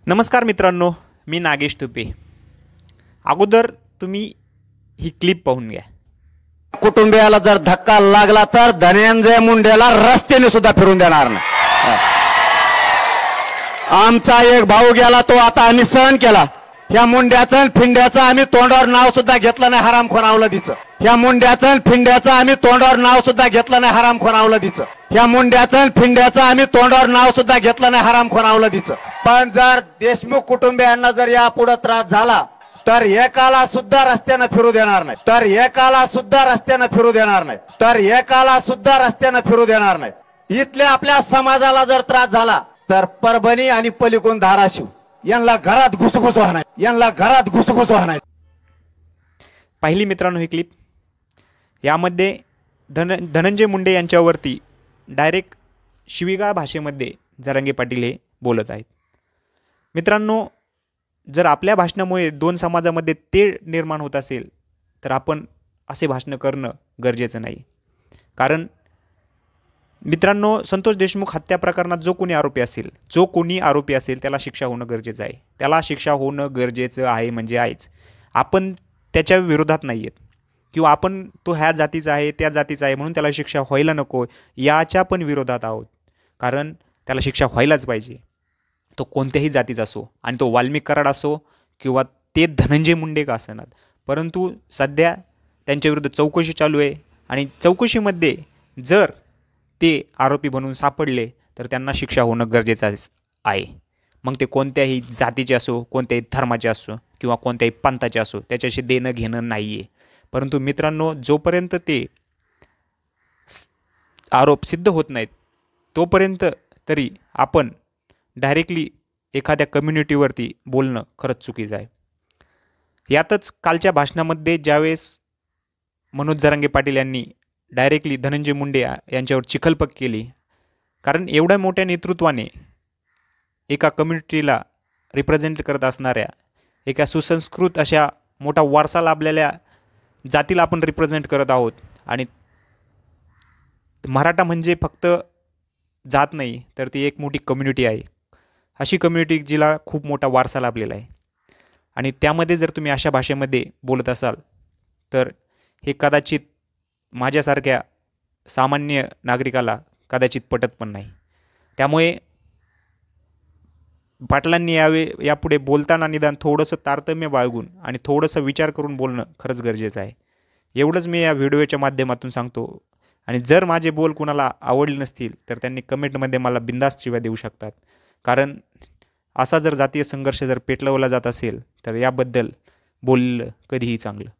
नमस्कार मित्रांनो, मी नागेश तुपे। अगोदर तुम्ही ही क्लिप पाहून घ्या। कुटुंबियाला जर धक्का लागला तर धनंजय मुंडेला रस्त्याने सुद्धा फिरून देणार नाही। आमचा एक भाऊ गेला, तो आता आम्ही सहन केला। ह्या मुंड्याचं आणि फिंड्याचं आम्ही तोंडावर नाव सुद्धा घेतलं नाही, हरामखोर अवलादीचं। ह्या मुंड्याचं आणि फिंड्याचं आम्ही तोंडावर नाव सुद्धा घेतलं नाही, हरामखोर अवलादीचं। ह्या मुंड्याचं आणि फिंड्याचं आम्ही तोंडावर नाव सुद्धा घेतलं नाही, हरामखोर अवलादीचं। पण जर देशमुख कुटुंबियांना जर यापुढे त्रास झाला तर एकाला सुद्धा रस्त्याने फिरू देणार नाही, तर एकाला सुद्धा रस्त्याने फिरू देणार नाही, तर एकाला सुद्धा रस्त्याने फिरू देणार नाही। इथल्या आपल्या समाजाला जर त्रास झाला तर परभणी आणि पलीकडून धाराशिव यांना घरात घुसघुस होणार, यांना घरात घुसघुस होणार। पाहिली मित्रांनो ही क्लिप। यामध्ये धनंजय मुंडे यांच्यावरती डायरेक्ट शिवीगाळ भाषेमध्ये जरांगे पाटील हे बोलत आहेत। मित्रांनो, जर आपल्या भाषणामुळे दोन समाजामध्ये तेढ निर्माण होत असेल तर आपण असे भाषण करणं गरजेचं नाही। कारण मित्रांनो, संतोष देशमुख हत्या प्रकरणात जो कोणी आरोपी असेल त्याला शिक्षा होणं गरजेचं आहे। त्याला शिक्षा होणं गरजेचं आहे म्हणजे आहेच। आपण त्याच्या विरोधात नाही आहेत किंवा आपण तो ह्या जातीचा आहे त्या जातीचा आहे म्हणून त्याला शिक्षा व्हायला नको याच्या पण विरोधात आहोत। कारण त्याला शिक्षा व्हायलाच पाहिजे, तो कोणत्याही जातीचा असो, आणि तो वाल्मिक कराड असो किंवा ते धनंजय मुंडे का असेनात। परंतु सध्या त्यांच्याविरुद्ध चौकशी चालू आहे आणि चौकशीमध्ये जर ते आरोपी बनून सापडले तर त्यांना शिक्षा होणं गरजेचं आहे। मग ते कोणत्याही जातीचे असो, कोणत्याही धर्माचे असो किंवा कोणत्याही पंथाचे असो, त्याच्याशी देणं घेणं नाही आहे। परंतु मित्रांनो, जोपर्यंत ते आरोप सिद्ध होत नाहीत तोपर्यंत तरी आपण डायरेक्टली एखाद्या कम्युनिटीवरती बोलणं खरंच चुकीचं आहे। यातच कालच्या भाषणामध्ये ज्यावेळेस मनोज जरांगे पाटील यांनी डायरेक्टली धनंजय मुंडे यांच्यावर चिखलपक केली, कारण एवढ्या मोठ्या नेतृत्वाने एका कम्युनिटीला रिप्रेझेंट करत असणाऱ्या एका सुसंस्कृत अशा मोठा वारसा लाभलेल्या जातीला आपण रिप्रेझेंट करत आहोत। आणि मराठा म्हणजे फक्त जात नाही तर ती एक मोठी कम्युनिटी आहे, अशी कम्युनिटी जिला खूप मोठा वारसा लाभलेला आहे। आणि त्यामध्ये जर तुम्ही अशा भाषेमध्ये बोलत असाल तर हे कदाचित माझ्यासारख्या सामान्य नागरिकाला कदाचित पटत पण नाही। त्यामुळे पाटलांनी यापुढे बोलताना निदान थोडंसं तारतम्य बाळगून आणि थोडंसं विचार करून बोलणं खरंच गरजेचं आहे। एवढंच मी या व्हिडिओच्या माध्यमातून सांगतो। आणि जर माझे बोल कुणाला आवडले नसतील तर त्यांनी कमेंटमध्ये मला बिंदास शिव्या देऊ शकतात। कारण असा जर जातीय संघर्ष जर पेटवला जात असेल तर याबद्दल बोललं कधीही चांगलं।